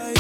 Hi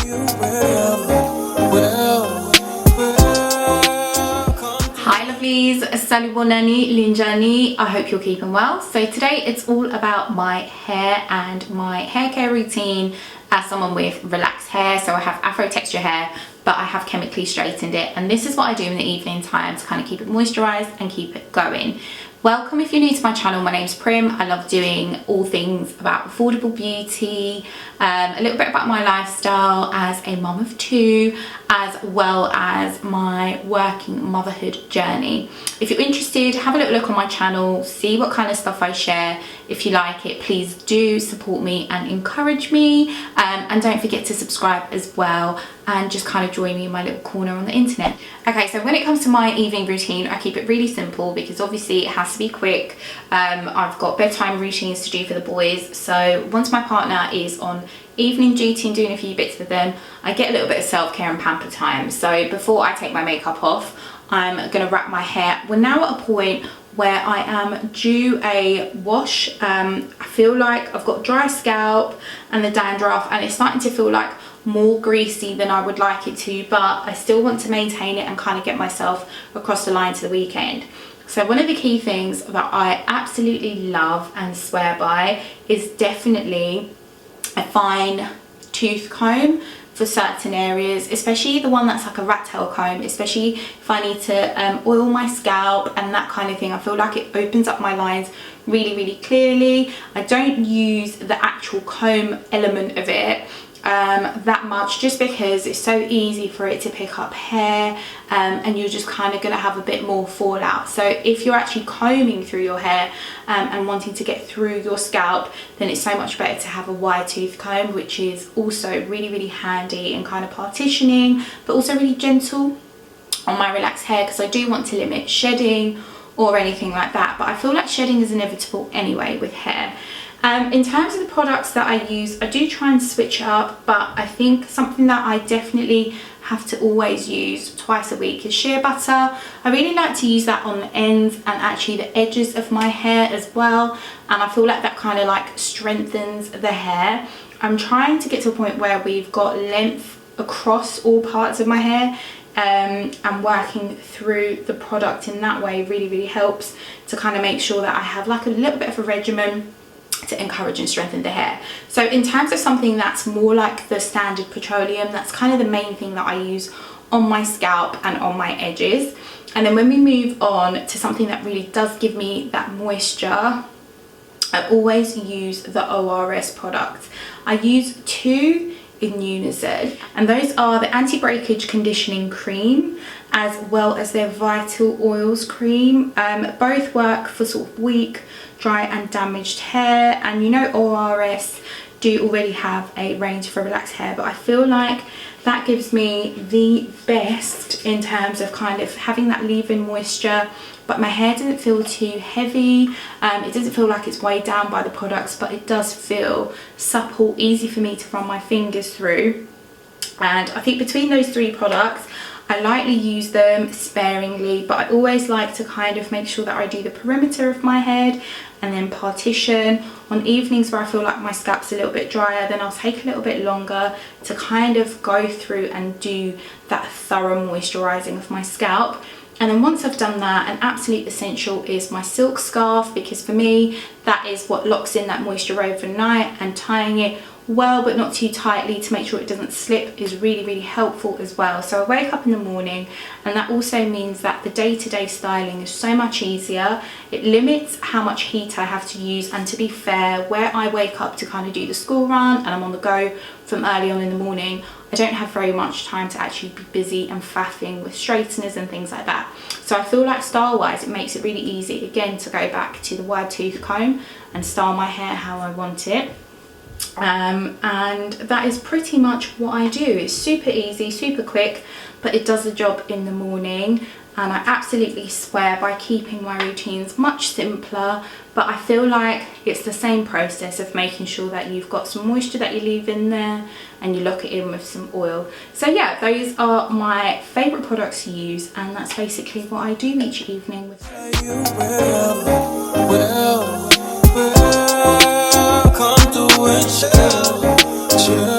lovelies, Sally Bonani, Linjani. I hope you're keeping well. So today it's all about my hair and my hair care routine as someone with relaxed hair. So I have afro texture hair, but I have chemically straightened it, and this is what I do in the evening time to kind of keep it moisturized and keep it going. Welcome if you're new to my channel. My name's Prim. I love doing all things about affordable beauty, a little bit about my lifestyle as a mum of two, as well as my working motherhood journey. If you're interested, have a little look on my channel, see what kind of stuff I share. If you like it, please do support me and encourage me, and don't forget to subscribe as well, and just kind of join me in my little corner on the internet. Okay, so when it comes to my evening routine, I keep it really simple because obviously it has to be quick. I've got bedtime routines to do for the boys, so once my partner is on evening duty and doing a few bits with them, I get a little bit of self-care and pamper time. So before I take my makeup off, I'm gonna wrap my hair. We're now at a point where I am due a wash. I feel like I've got dry scalp and the dandruff, and it's starting to feel like more greasy than I would like it to, but I still want to maintain it and kind of get myself across the line to the weekend. So one of the key things that I absolutely love and swear by is definitely a fine tooth comb for certain areas, especially the one that's like a rat tail comb, especially if I need to oil my scalp and that kind of thing. I feel like it opens up my lines really clearly. I don't use the actual comb element of it that much, just because it's so easy for it to pick up hair, and you're just kind of going to have a bit more fallout. So if you're actually combing through your hair and wanting to get through your scalp, then it's so much better to have a wide tooth comb, which is also really handy and kind of partitioning, but also really gentle on my relaxed hair, because I do want to limit shedding or anything like that. But I feel like shedding is inevitable anyway with hair. In terms of the products that I use, I do try and switch up, but I think something that I definitely have to always use twice a week is shea butter. I really like to use that on the ends and actually the edges of my hair as well, and I feel like that kind of like strengthens the hair. I'm trying to get to a point where we've got length across all parts of my hair, and working through the product in that way really helps to kind of make sure that I have like a little bit of a regimen to encourage and strengthen the hair. So in terms of something that's more like the standard petroleum, that's kind of the main thing that I use on my scalp and on my edges. And then when we move on to something that really does give me that moisture, I always use the ORS products. I use two in unison, and those are the anti-breakage conditioning cream as well as their vital oils cream. Both work for sort of weak, dry and damaged hair, and you know ORS do already have a range for relaxed hair, but I feel like that gives me the best in terms of kind of having that leave-in moisture, but my hair doesn't feel too heavy. It doesn't feel like it's weighed down by the products, but it does feel supple, easy for me to run my fingers through. And I think between those three products, I lightly use them sparingly, but I always like to kind of make sure that I do the perimeter of my head and then partition. On evenings where I feel like my scalp's a little bit drier, then I'll take a little bit longer to kind of go through and do that thorough moisturizing of my scalp. And then once I've done that, an absolute essential is my silk scarf, because for me that is what locks in that moisture overnight, and tying it well but not too tightly to make sure it doesn't slip is really helpful as well. So I wake up in the morning, and that also means that the day-to-day styling is so much easier. It limits how much heat I have to use, and to be fair, where I wake up to kind of do the school run and I'm on the go from early on in the morning, I don't have very much time to actually be busy and faffing with straighteners and things like that. So I feel like style wise it makes it really easy again to go back to the wide tooth comb and style my hair how I want it. And that is pretty much what I do. It's super easy, super quick, but it does the job in the morning. And I absolutely swear by keeping my routines much simpler, but I feel like it's the same process of making sure that you've got some moisture that you leave in there and you lock it in with some oil. So yeah, those are my favourite products to use, and that's basically what I do each evening with come to chill.